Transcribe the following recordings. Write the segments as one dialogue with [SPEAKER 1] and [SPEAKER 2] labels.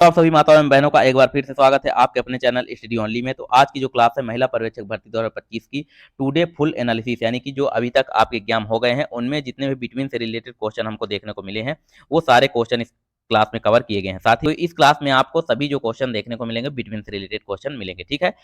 [SPEAKER 1] तो आप सभी माताओं एवं बहनों का एक बार फिर से स्वागत है आपके अपने चैनल स्टडी ओनली में। तो आज की जो क्लास है महिला पर्यवेक्षक भर्ती 2025 की टुडे फुल एनालिसिस, यानी कि जो अभी तक आपके एग्जाम हो गए हैं उनमें जितने भी बिटवीन से रिलेटेड क्वेश्चन हमको देखने को मिले हैं वो सारे क्वेश्चन इस क्लास में कवर किए गए हैं। साथ ही इस क्लास में आपको सभी जो क्वेश्चन देखने को मिलेंगे बिटवीन से रिलेटेड क्वेश्चन मिलेंगे, ठीक है।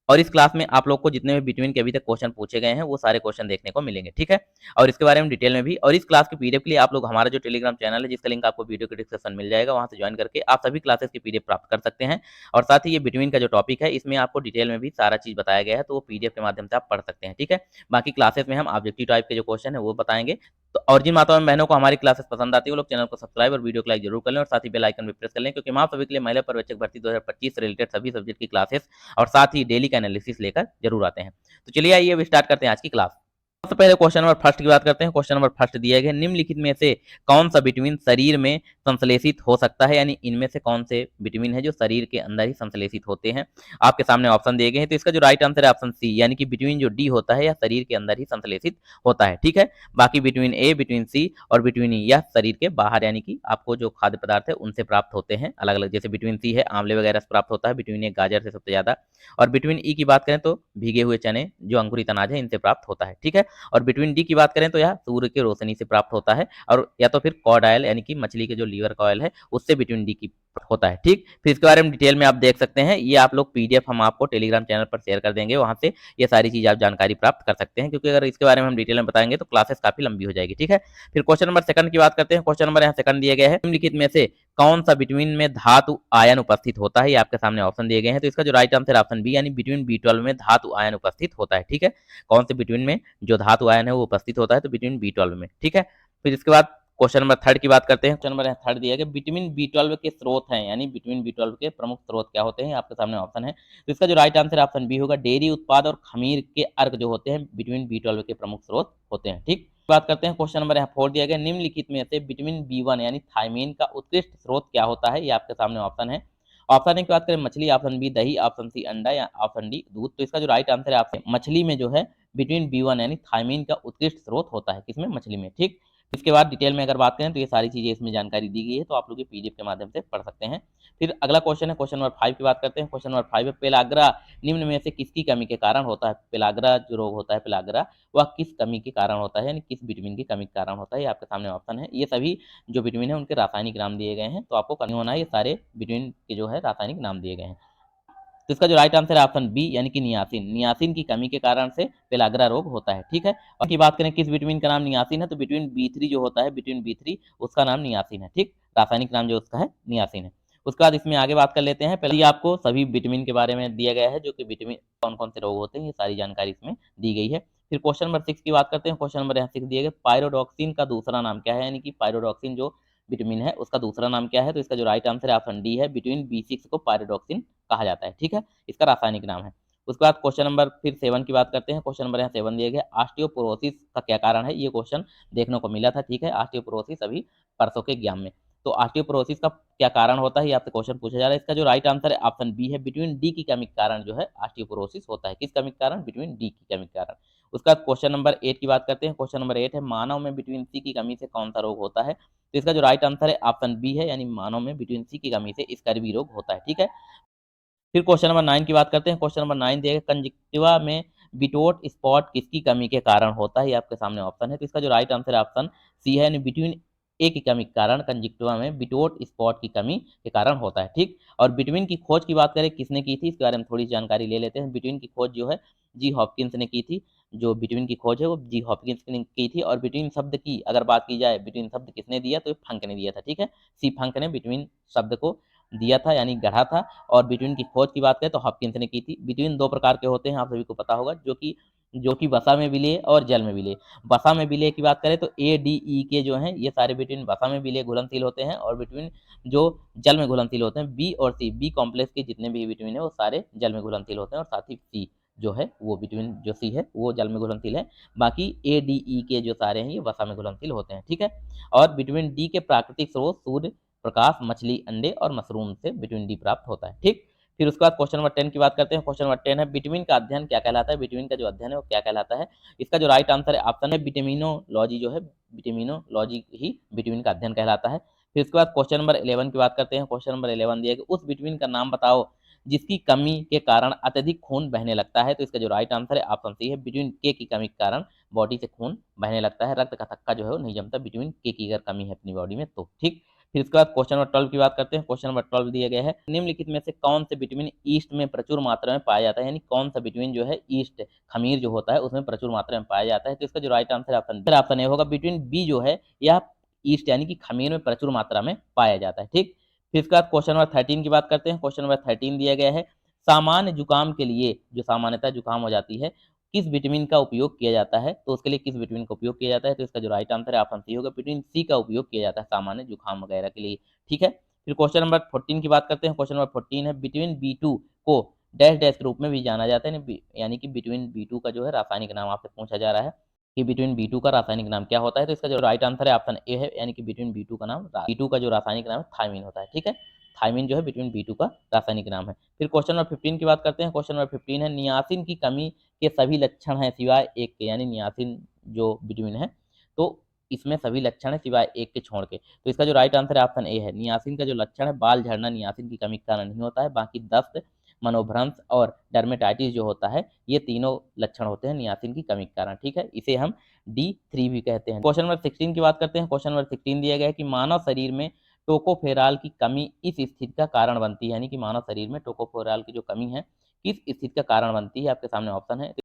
[SPEAKER 1] और इस क्लास में आप लोग को जितने भी बिटवीन के अभी तक क्वेश्चन पूछे गए हैं वो सारे क्वेश्चन देखने को मिलेंगे, ठीक है। और इसके बारे में डिटेल में भी, और इस क्लास की पीडीएफ के लिए आप लोग हमारा जो टेलीग्राम चैनल है जिसका लिंक आपको वीडियो के डिस्क्रिप्शन मिल जाएगा, वहां से ज्वाइन करके आप सभी क्लासेस की पीडीएफ प्राप्त कर सकते हैं। और साथ ही ये बिटवीन का जो टॉपिक है इसमें आपको डिटेल में भी सारा चीज बताया गया है, तो वो पीडीएफ के माध्यम से आप पढ़ सकते हैं, ठीक है। बाकी क्लासेस में हम ऑब्जेक्टिव टाइप के जो क्वेश्चन है वो बताएंगे। तो और जिन माताओं बहनों को हमारी क्लासेस पसंद आती है वो लोग चैनल को सब्सक्राइब और वीडियो को लाइक जरूर कर लें, और साथ ही बेल आइकन भी प्रेस कर लें, क्योंकि हम आप सभी के लिए महिला पर्यवेक्षक भर्ती 2025 से रिलेटेड सभी सब्जेक्ट की क्लासेस और साथ ही डेली का एनालिसिस लेकर जरूर आते हैं। तो चलिए आइए अब स्टार्ट करते हैं आज की क्लास। सबसे पहले क्वेश्चन नंबर फर्स्ट की बात करते हैं। क्वेश्चन नंबर फर्स्ट दिया गया, निम्नलिखित में से कौन सा विटामिन शरीर में संश्लेषित हो सकता है, यानी इनमें से कौन से विटामिन है जो शरीर के अंदर ही संश्लेषित होते हैं। आपके सामने ऑप्शन दिए गए हैं, तो इसका जो राइट आंसर है ऑप्शन सी, यानी कि विटामिन जो डी होता है यह शरीर के अंदर ही संश्लेषित होता है, ठीक है। बाकी विटामिन ए, विटामिन सी और विटामिन ई यह शरीर के बाहर, यानी कि आपको जो खाद्य पदार्थ है उनसे प्राप्त होते हैं अलग अलग। जैसे विटामिन सी है आंवले वगैरह से प्राप्त होता है, विटामिन ए गाजर से सबसे ज्यादा, और विटामिन ई की बात करें तो भीगे हुए चने जो अंकुरित अनाज है इनसे प्राप्त होता है, ठीक है। और विटामिन डी की बात करें तो यह सूर्य की रोशनी से प्राप्त होता है, और या तो फिर कॉड ऑयल यानी कि मछली के जो लीवर का ऑयल है उससे विटामिन डी की होता है, ठीक। फिर इसके बारे में डिटेल में आप देख सकते हैं, ये आप लोग पीडीएफ हम आपको टेलीग्राम चैनल पर शेयर कर देंगे, वहां से ये सारी चीज आप जानकारी प्राप्त कर सकते हैं, क्योंकि अगर इसके बारे में हम डिटेल में बताएंगे तो क्लासेस काफी लंबी हो जाएगी, ठीक है। फिर क्वेश्चन नंबर सेकंड की बात करते हैं। क्वेश्चन नंबर यहाँ सेकंड दिया गया है, निम्नलिखित में से कौन सा विटामिन में धातु आयन उपस्थित होता है, ये आपके सामने ऑप्शन दिए गए हैं। तो इसका जो राइट आंसर ऑप्शन बी, यानी विटामिन बी12 में धातु आयन उपस्थित होता है, ठीक है। कौन से विटामिन में जो धातु आयन है वो उपस्थित होता है, तो विटामिन बी12 में, ठीक है। फिर इसके बाद क्वेश्चन नंबर थर्ड की बात करते हैं। क्वेश्चन नंबर थर्ड दिया गया, विटामिन बी12 के स्रोत हैं, यानी विटामिन बी12 के प्रमुख स्रोत क्या होते हैं, आपके सामने ऑप्शन है। तो इसका जो राइट आंसर ऑप्शन बी होगा, डेयरी उत्पाद और खमीर के अर्क जो होते हैं विटामिन बी12 के प्रमुख स्रोत होते हैं, ठीक। बात करते हैं क्वेश्चन नंबर यहाँ 4 दिया गया, निम्नलिखित में से विटामिन बी1 यानी थायमीन का उत्कृष्ट स्रोत क्या होता है, ये आपके सामने ऑप्शन है। ऑप्शन ए की बात करें मछली, ऑप्शन बी दही, ऑप्शन सी अंडा या ऑप्शन डी दूध। तो इसका जो राइट आंसर है आपसे मछली में जो है विटामिन बी1 यानी थायमीन का उत्कृष्ट स्रोत होता है, किसमें, मछली में, ठीक। इसके बाद डिटेल में अगर बात करें तो ये सारी चीजें इसमें जानकारी दी गई है, तो आप लोग ये पीडीएफ के माध्यम से पढ़ सकते हैं। फिर अगला क्वेश्चन है क्वेश्चन नंबर 5 की बात करते हैं। क्वेश्चन नंबर 5 है, पेलाग्रा निम्न में से किसकी कमी के कारण होता है। पेलाग्रा जो रोग होता है पेलाग्रा, वह किस कमी के कारण होता है, यानी किस विटामिन की कमी के कारण होता है, ये आपके सामने ऑप्शन है। ये सभी जो विटामिन है उनके रासायनिक नाम दिए गए हैं, तो आपको करनी होना है, ये सारे विटामिन के जो है रासायनिक नाम दिए गए हैं। तो इसका जो राइट आंसर है ऑप्शन बी, यानी कि नियासिन। नियासिन की कमी के कारण से पेलाग्रा रोग होता है, ठीक है। और की बात करें किस विटामिन का नाम नियासिन है, तो विटामिन बी3 जो होता है, विटामिन बी3 उसका नाम नियासिन है, ठीक। रासायनिक नाम जो उसका है नियासिन है। उसके बाद इसमें आगे बात कर लेते हैं। पहले आपको सभी विटामिन के बारे में दिया गया है, जो कि विटामिन कौन कौन से रोग होते हैं ये सारी जानकारी इसमें दी गई है। फिर क्वेश्चन नंबर 6 की बात करते हैं। क्वेश्चन नंबर यहाँ 6 दिए गए, पायरोडॉक्सिन का दूसरा नाम क्या है, यानी कि पायरोडॉक्सिन जो विटामिन है उसका दूसरा नाम क्या है। तो इसका जो राइट आंसर है ऑप्शन डी है, विटामिन बी6 को पायरोडॉक्सिन कहा जाता है, ठीक है। इसका रासायनिक नाम है। उसके बाद क्वेश्चन नंबर फिर 7 की बात करते हैं। क्वेश्चन नंबर यहाँ 7 दिया गया, ऑस्टियोपोरोसिस का क्या कारण है, ये क्वेश्चन देखने को मिला था, ठीक है। ऑस्टियोपोरोसिस अभी परसों के एग्जाम में, तो ऑस्टियोपोरोसिस का क्या कारण होता है ये आपसे क्वेश्चन पूछा जा रहा है। इसका जो राइट आंसर है ऑप्शन बी है, विटामिन डी की कमी के कारण जो है ऑस्टियोपोरोसिस होता है। किस कमी के कारण, विटामिन डी की कमी के कारण। उसका क्वेश्चन नंबर 8 की बात करते हैं। क्वेश्चन नंबर 8 है, मानव में विटामिन सी की कमी से कौन सा रोग होता है। तो इसका जो राइट आंसर है ऑप्शन बी है, यानी मानव में विटामिन सी की कमी से स्कर्वी रोग होता है, ठीक है। फिर क्वेश्चन नंबर 9 की बात करते हैं। क्वेश्चन नंबर 9 दिया गया, कंजक्टिवा में बिटोट स्पॉट किसकी कमी के कारण होता है, ये आपके सामने ऑप्शन है। तो इसका जो राइट आंसर है ऑप्शन सी है, यानी विटामिन ए की कमी के कारण कंजक्टिवा में बिटोट स्पॉट की कमी के कारण होता है, ठीक। और विटामिन की खोज की बात करें किसने की थी, इसके बारे में थोड़ी जानकारी ले लेते हैं। विटामिन की खोज जो है जी हॉपकिंस ने की थी। जो विटामिन की खोज है वो जी हॉपकिंस ने की थी। और विटामिन शब्द की अगर बात की जाए, विटामिन शब्द किसने दिया, तो फंक ने दिया था, ठीक है। सी फंक ने विटामिन शब्द को दिया था, यानी गढ़ा था। और विटामिन की खोज की बात करें तो हॉपकिंस ने की थी। विटामिन दो प्रकार के होते हैं, आप सभी को पता होगा, जो कि वसा में विलेय और जल में विलेय। वसा में विलेय की बात करें तो ए डी ई के जो हैं ये सारे विटामिन वसा में विलेय घुलनशील होते हैं, और विटामिन जो जल में घुलनशील होते हैं बी और सी, बी कॉम्प्लेक्स के जितने भी विटामिन है वो सारे जल में घुलनशील होते हैं, और साथ ही सी जो है वो विटामिन जो सी है वो जल में घुलनशील है। बाकी ए डी ई के जो सारे हैं ये वसा में घुलनशील होते हैं, ठीक है। और विटामिन डी के प्राकृतिक स्रोत सूर्य प्रकाश, मछली, अंडे और मशरूम से विटामिन डी प्राप्त होता है, ठीक। फिर उसके बाद क्वेश्चन नंबर 10 की बात करते हैं। क्वेश्चन नंबर 10 है, विटामिन का अध्ययन क्या कहलाता है। विटामिन का जो अध्ययन है वो क्या कहलाता है। इसका जो राइट आंसर है ऑप्शन है विटामिनोलॉजी, जो है विटामिनोलॉजी ही विटामिन का अध्ययन कहलाता है। फिर उसके बाद क्वेश्चन नंबर 11 की बात करते हैं। क्वेश्चन नंबर 11 दिया गया, उस विटामिन का नाम बताओ जिसकी कमी के कारण अत्यधिक खून बहने लगता है। तो इसका जो राइट आंसर है ऑप्शन सी है, विटामिन के की कमी के कारण बॉडी से खून बहने लगता है, रक्त का थक्का जो है वो नहीं जमता विटामिन के की अगर कमी है अपनी बॉडी में तो। ठीक, फिर उसके बाद क्वेश्चन नंबर 12 की बात करते हैं। क्वेश्चन नंबर 12 दिया गया है, निम्नलिखित में से कौन से विटामिन ईस्ट में प्रचुर मात्रा में पाया जाता है, यानी कौन सा विटामिन जो है ईस्ट खमीर जो होता है उसमें प्रचुर मात्रा में पाया जाता है। तो इसका जो राइट आंसर ऑप्शन ए होगा, विटामिन बी जो है यह ईस्ट यानी कि खमीर में प्रचुर मात्रा में पाया जाता है। ठीक, फिर इसके बाद क्वेश्चन नंबर 13 की बात करते हैं। क्वेश्चन नंबर 13 दिया गया है, सामान्य जुकाम के लिए जो सामान्यतः जुकाम हो जाती है किस विटामिन का उपयोग किया जाता है, तो उसके लिए किस विटामिन का उपयोग किया जाता है। तो इसका जो राइट आंसर है ऑप्शन सी होगा, विटामिन सी का उपयोग किया जाता है सामान्य जुकाम वगैरह के लिए। ठीक है, फिर क्वेश्चन नंबर 14 की बात करते हैं। क्वेश्चन नंबर 14 है, विटामिन बी टू को डैश डैश के रूप में भी जाना जाता है, यानी कि विटामिन बी टू का जो है रासायनिक नाम आपसे पूछा जा रहा है कि विटामिन बी टू का रासायनिक नाम क्या होता है। तो इसका जो राइट आंसर है ऑप्शन ए है, यानी कि विटामिन बी टू का नाम, बी टू का जो रासायनिक नाम है थायमिन होता है। ठीक है, थायमिन जो है विटामिन बी टू का रासायनिक नाम है। फिर क्वेश्चन नंबर 15 की बात करते हैं। क्वेश्चन नंबर 15 है, नियासिन की कमी के सभी लक्षण हैं सिवाय एक के, यानी नियासिन जो विटामिन है तो इसमें सभी लक्षण है सिवाय एक के छोड़ के। तो इसका जो राइट आंसर है ऑप्शन ए है, नियासिन का जो लक्षण है बाल झड़ना नियासिन की कमी के कारण नहीं होता है, बाकी दस्त, मनोभ्रंश और डर्मेटाइटिस जो होता है ये तीनों लक्षण होते हैं नियासिन की कमी के कारण। ठीक है, इसे हम D3 भी कहते हैं। क्वेश्चन नंबर 16 की बात करते हैं। क्वेश्चन नंबर 16 दिया गया है कि मानव शरीर में टोकोफेराल की कमी इस स्थिति का कारण बनती है, यानी कि मानव शरीर में टोकोफेराल की जो कमी है किस स्थिति का कारण बनती है, आपके सामने ऑप्शन है। तो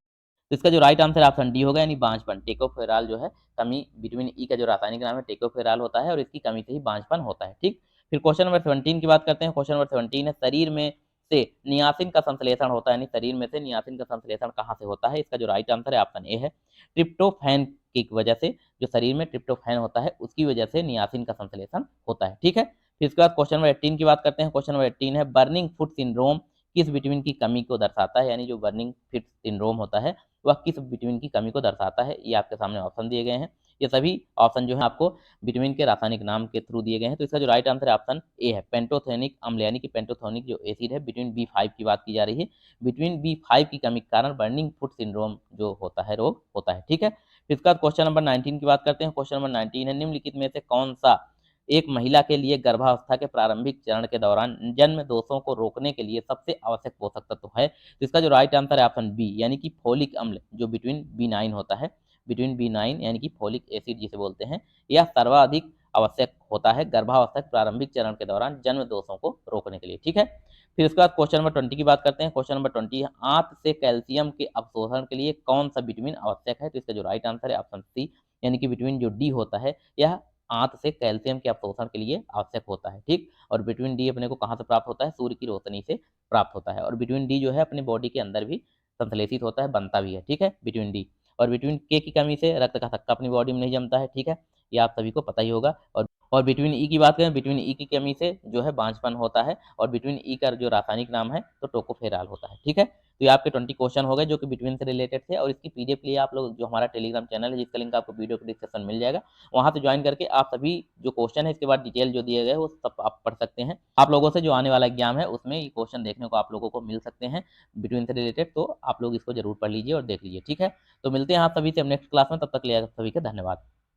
[SPEAKER 1] इसका जो राइट आंसर ऑप्शन डी होगा, यानी बांझपन। टेकोफेराल जो है कमी, विटामिन ई का जो रासायनिक नाम है टेकोफेराल होता है और इसकी कमी से ही बांझपन होता है। ठीक, फिर क्वेश्चन नंबर 17 की बात करते हैं। क्वेश्चन नंबर 17 है, शरीर में से नियासिन का संश्लेषण होता है, यानी शरीर में से नियासिन का संश्लेषण कहाँ से होता है। इसका जो राइट आंसर है ऑप्शन ए है, ट्रिप्टोफैन की वजह से, जो शरीर में ट्रिप्टोफैन होता है उसकी वजह से नियासिन का संश्लेषण होता है। ठीक है, फिर इसके बाद क्वेश्चन नंबर 18 की बात करते हैं। क्वेश्चन नंबर 18 है, बर्निंग फुट सिंड्रोम किस विटामिन की कमी को दर्शाता है, यानी जो बर्निंग फिट सिंड्रोम होता है वह किस विटामिन की कमी को दर्शाता है। ये आपके सामने ऑप्शन दिए गए हैं, ये सभी ऑप्शन जो है आपको विटामिन के रासायनिक नाम के थ्रू दिए गए हैं। तो इसका जो राइट आंसर है ऑप्शन ए है, पेंटोथेनिक अम्ल, यानी कि पेंटोथेनिक जो एसिड है विटामिन B5 की बात की जा रही है, विटामिन B5 की कमी के कारण बर्निंग फुट सिंड्रोम जो होता है रोग होता है। ठीक है, फिर इसके बाद क्वेश्चन नंबर 19 की बात करते हैं। क्वेश्चन नंबर 19 है, निम्नलिखित में से कौन सा एक महिला के लिए गर्भावस्था के प्रारंभिक चरण के दौरान जन्म दोषों को रोकने के लिए सबसे आवश्यक पोषक तत्व है। तो इसका जो राइट आंसर है ऑप्शन बी, यानी कि फोलिक अम्ल जो विटामिन B9 होता है, विटामिन B9 यानी कि फोलिक एसिड जिसे बोलते हैं, यह सर्वाधिक आवश्यक होता है गर्भावस्था के प्रारंभिक चरण के दौरान जन्म दोषों को रोकने के लिए। ठीक है, फिर उसके बाद क्वेश्चन नंबर 20 की बात करते हैं। क्वेश्चन नंबर 20 है, आंत से कैल्शियम के अवशोषण के लिए कौन सा विटामिन आवश्यक है। तो इसका जो राइट आंसर है ऑप्शन सी, यानी कि विटामिन जो डी होता है यह आंत से कैल्शियम के अवशोषण के लिए आवश्यक होता है। ठीक, और विटामिन डी अपने को कहाँ से प्राप्त होता है, सूर्य की रोशनी से प्राप्त होता है, और विटामिन डी जो है अपनी बॉडी के अंदर भी संश्लेषित होता है, बनता भी है। ठीक है, विटामिन डी, और विटामिन के की कमी से रक्त का थक्का अपनी बॉडी में नहीं जमता है। ठीक है, ये आप सभी को पता ही होगा। और विटामिन ई की बात करें, विटामिन ई की कमी से जो है बांझपन होता है, और विटामिन ई का जो रासायनिक नाम है तो टोकोफेराल होता है। ठीक है, तो ये आपके 20 क्वेश्चन हो गए जो कि विटामिन से रिलेटेड थे, और इसकी पीडीएफ के लिए आप लोग जो हमारा टेलीग्राम चैनल है जिसका लिंक आपको वीडियो के डिस्क्रिप्शन मिल जाएगा, वहाँ से ज्वाइन करके आप सभी जो क्वेश्चन है इसके बाद डिटेल जो दिए गए वो सब आप पढ़ सकते हैं। आप लोगों से जो आने वाला एग्जाम है उसमें ये क्वेश्चन देखने को आप लोगों को मिल सकते हैं विटामिन से रिलेटेड, तो आप लोग इसको जरूर पढ़ लीजिए और देख लीजिए। ठीक है, तो मिलते हैं आप सभी से नेक्स्ट क्लास में, तब तक के लिए आप सभी का धन्यवाद।